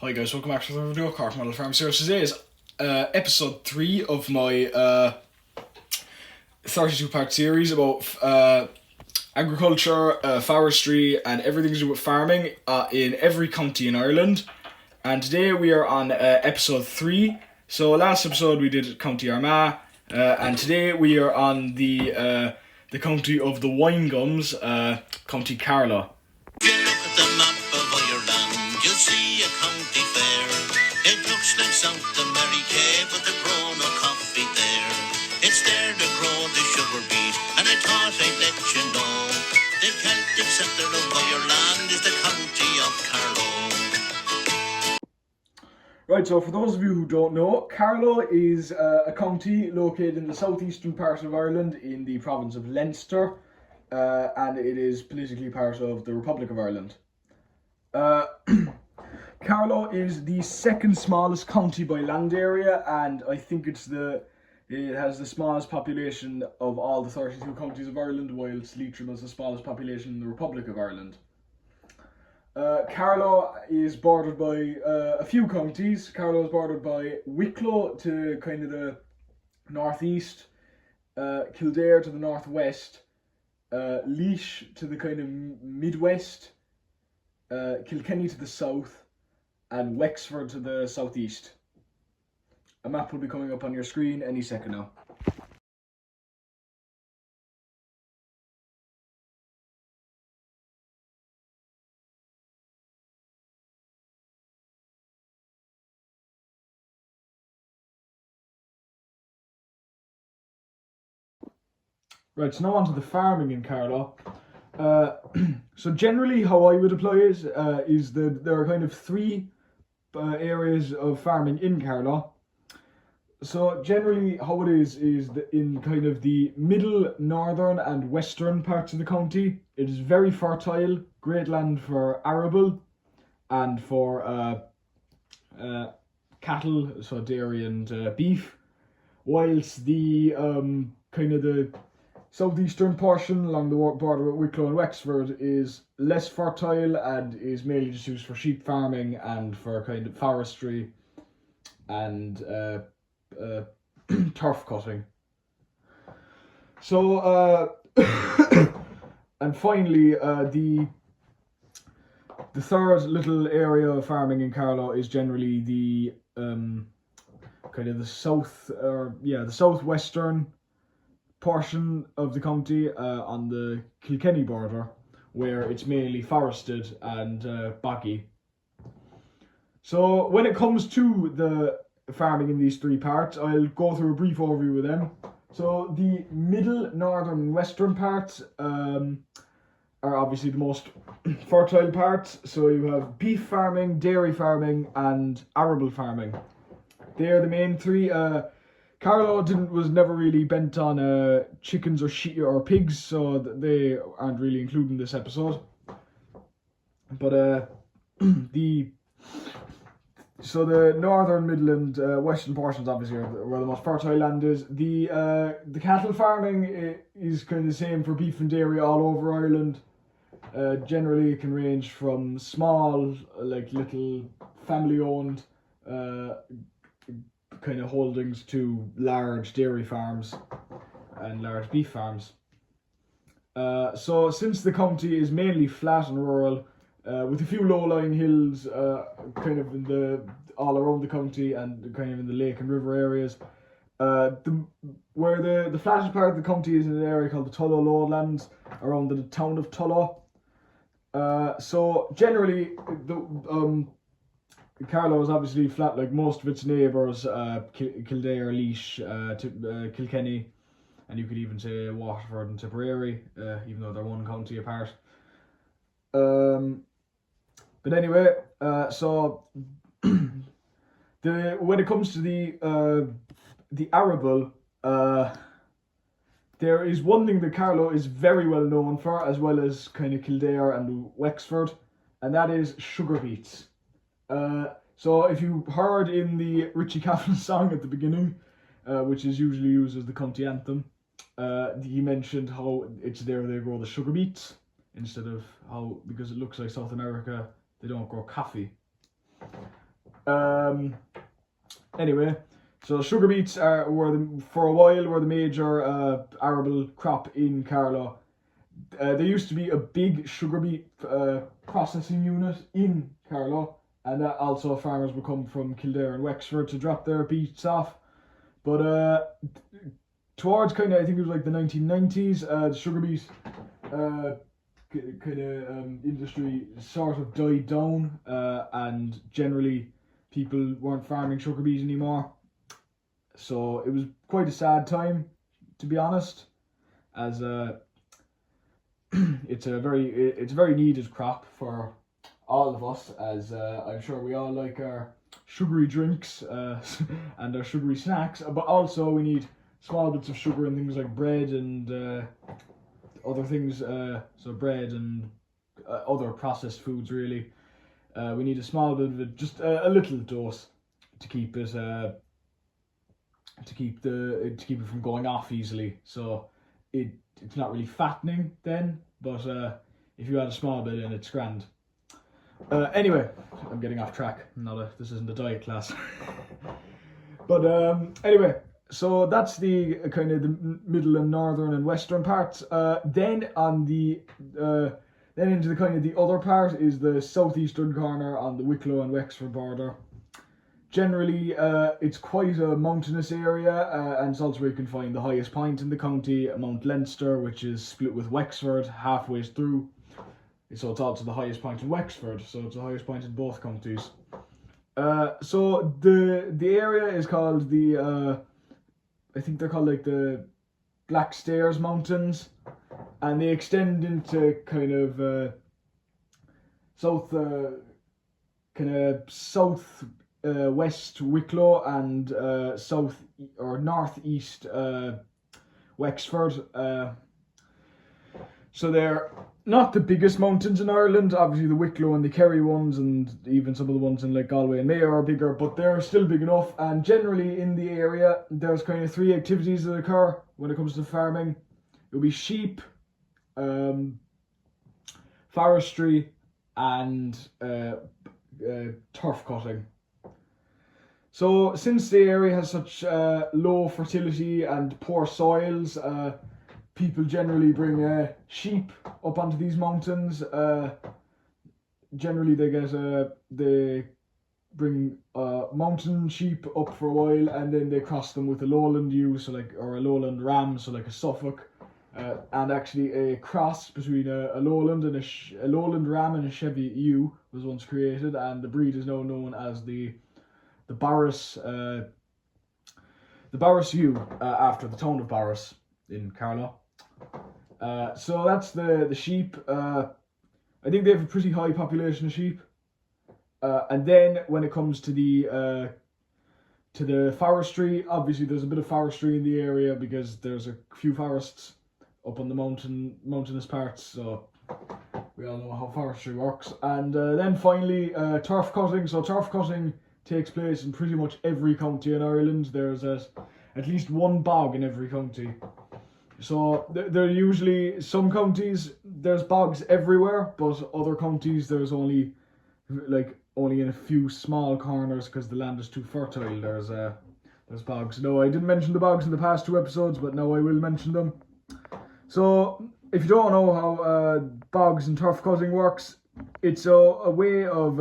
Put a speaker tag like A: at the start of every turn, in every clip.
A: Hi guys, welcome back to the video of Carlow Farm Series. Today is episode 3 of my 32-part series about agriculture, forestry and everything to do with farming in every county in Ireland. And today we are on episode 3. So last episode we did County Armagh, and today we are on the county of the wine gums, County Carlow.
B: If you look at the map of Ireland, you'll see a county fair. It looks like South America, but they grow no coffee there. It's there to grow the sugar beet, and I thought I'd let you know. The Celtic centre of Ireland is the county of Carlow.
A: Right, so for those of you who don't know, Carlow is a county located in the southeastern part of Ireland in the province of Leinster, and it is politically part of the Republic of Ireland. Carlow is the second smallest county by land area, and I think it has the smallest population of all the 32 counties of Ireland, whilst Leitrim has the smallest population in the Republic of Ireland. Carlow is bordered by a few counties. Carlow is bordered by Wicklow to kind of the northeast, Kildare to the northwest, Laois to the kind of midwest, Kilkenny to the south, and Wexford to the southeast. A map will be coming up on your screen any second now. Right, so now on to the farming in Carlow. So generally how I would apply it is that there are kind of three areas of farming in Carlow. So generally how it is in kind of the middle, northern and western parts of the county. It is very fertile, great land for arable and for cattle, so dairy and beef. Whilst the kind of the southeastern portion along the border with Wicklow and Wexford is less fertile and is mainly just used for sheep farming and for kind of forestry and turf cutting. So and finally the third little area of farming in Carlow is generally the kind of the southwestern portion of the county on the Kilkenny border, where it's mainly forested and boggy. So when it comes to the farming in these three parts, I'll go through a brief overview of them. So the middle, northern and western parts are obviously the most fertile parts. So you have beef farming, dairy farming and arable farming. They are the main three. Carlow was never really bent on chickens or sheep or pigs, so they aren't really included in this episode. But the northern, middle, and western portions obviously are where the most fertile land is. The cattle farming is kind of the same for beef and dairy all over Ireland. Generally, it can range from small, like little family-owned kind of holdings to large dairy farms and large beef farms. So since the county is mainly flat and rural, with a few low-lying hills kind of all around the county and kind of in the lake and river areas, where the flattest part of the county is in an area called the Tullow Lowlands around the town of Tullow. So generally Carlow is obviously flat like most of its neighbours, Kildare, Laois, Kilkenny, and you could even say Waterford and Tipperary, even though they're one county apart. But anyway, so when it comes to the arable, there is one thing that Carlow is very well known for, as well as kind of Kildare and Wexford, and that is sugar beets. So if you heard in the Richie Cavan song at the beginning, which is usually used as the county anthem, he mentioned how it's there they grow the sugar beets instead of how, because it looks like South America, they don't grow coffee. Anyway, so sugar beets for a while were the major arable crop in Carlow. There used to be a big sugar beet processing unit in Carlow, and that also farmers would come from Kildare and Wexford to drop their beets off. But towards kind of, I think it was like the 1990s, the sugar beet industry sort of died down, and generally people weren't farming sugar beet anymore. So it was quite a sad time, to be honest, as it's a very needed crop for all of us, as I'm sure we all like our sugary drinks and our sugary snacks, but also we need small bits of sugar in things like bread and other things, so bread and other processed foods really. We need a small bit of it, just a little dose to keep it to keep it from going off easily. So it's not really fattening then, but if you add a small bit in, it's grand. Anyway, I'm getting off track. This isn't a diet class. But anyway, so that's the kind of the middle and northern and western parts. Then on the then into the kind of the other part is the southeastern corner on the Wicklow and Wexford border. Generally, it's quite a mountainous area, and it's also where you can find the highest point in the county, Mount Leinster, which is split with Wexford halfway through. So it's also the highest point in Wexford, so it's the highest point in both counties. So the area is called I think they're called like the Black Stairs Mountains, and they extend into kind of south west Wicklow and south or northeast Wexford. So they're not the biggest mountains in Ireland. Obviously the Wicklow and the Kerry ones and even some of the ones in like Galway and Mayo are bigger, but they're still big enough. And generally in the area there's kind of three activities that occur when it comes to farming. It'll be sheep, forestry and turf cutting. So since the area has such low fertility and poor soils, people generally bring sheep up onto these mountains. Generally they bring mountain sheep up for a while, and then they cross them with a lowland ewe, or a lowland ram, so like a Suffolk, and actually a cross between a lowland and a lowland ram and a Chevy ewe was once created, and the breed is now known as the Barras ewe, after the town of Barras in Carlow. So that's the sheep. I think they have a pretty high population of sheep. And then when it comes to the forestry, obviously there's a bit of forestry in the area because there's a few forests up on the mountainous parts. So we all know how forestry works. And then finally turf cutting. So turf cutting takes place in pretty much every county in Ireland. There's at least one bog in every county. So there usually, some counties there's bogs everywhere, but other counties there's only in a few small corners because the land is too fertile. There's bogs. No, I didn't mention the bogs in the past two episodes, but now I will mention them. So if you don't know how bogs and turf cutting works, it's a way of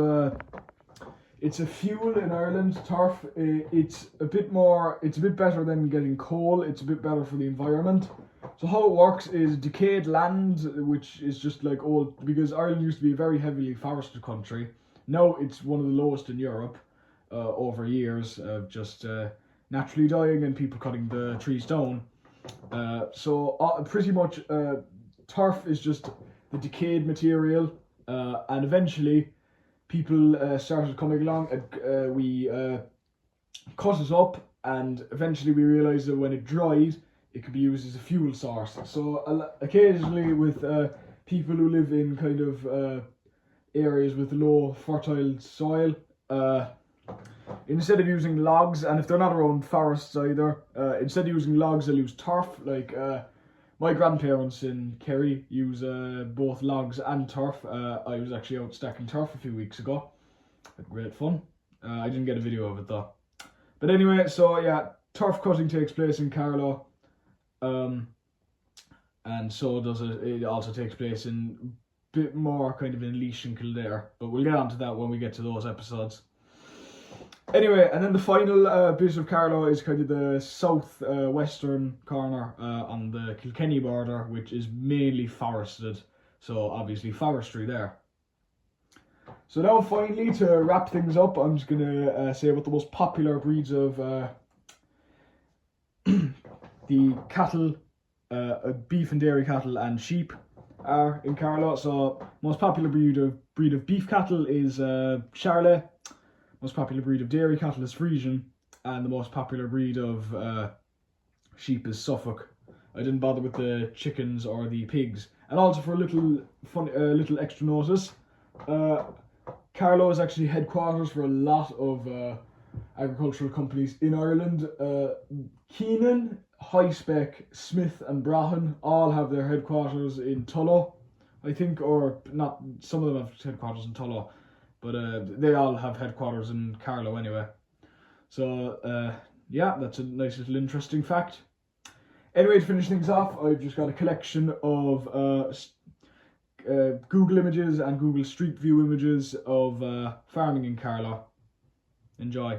A: it's a fuel in Ireland. Turf, it's a bit better than getting coal. It's a bit better for the environment. So how it works is decayed land, which is just like old, because Ireland used to be a very heavily forested country. Now it's one of the lowest in Europe over years of just naturally dying and people cutting the trees down. So pretty much turf is just the decayed material, and eventually people started coming along and we cut it up, and eventually we realised that when it dried it could be used as a fuel source. So occasionally with people who live in kind of areas with low fertile soil, instead of using logs, and if they're not around forests either, instead of using logs they'll use turf. Like my grandparents in Kerry use both logs and turf. I was actually out stacking turf a few weeks ago. Had great fun. I didn't get a video of it though. But anyway, so yeah, turf cutting takes place in Carlow. And so does it also takes place in a bit more kind of in Laois and Kildare. But we'll get onto that when we get to those episodes. Anyway, and then the final bit of Carlow is kind of the south western corner on the Kilkenny border, which is mainly forested. So obviously forestry there. So now finally, to wrap things up, I'm just going to say what the most popular breeds of the cattle, beef and dairy cattle and sheep are in Carlow. So most popular breed of beef cattle is Charolais. Most popular breed of dairy cattle is Frisian, and the most popular breed of sheep is Suffolk. I didn't bother with the chickens or the pigs. And also for a little extra notice, Carlow is actually headquarters for a lot of agricultural companies in Ireland. Keenan, Highspec, Smith and Brahan all have their headquarters in Tullow, I think, or not, some of them have headquarters in Tullow, but they all have headquarters in Carlow anyway. So yeah, that's a nice little interesting fact. Anyway, to finish things off, I've just got a collection of Google images and Google Street View images of farming in Carlow. Enjoy.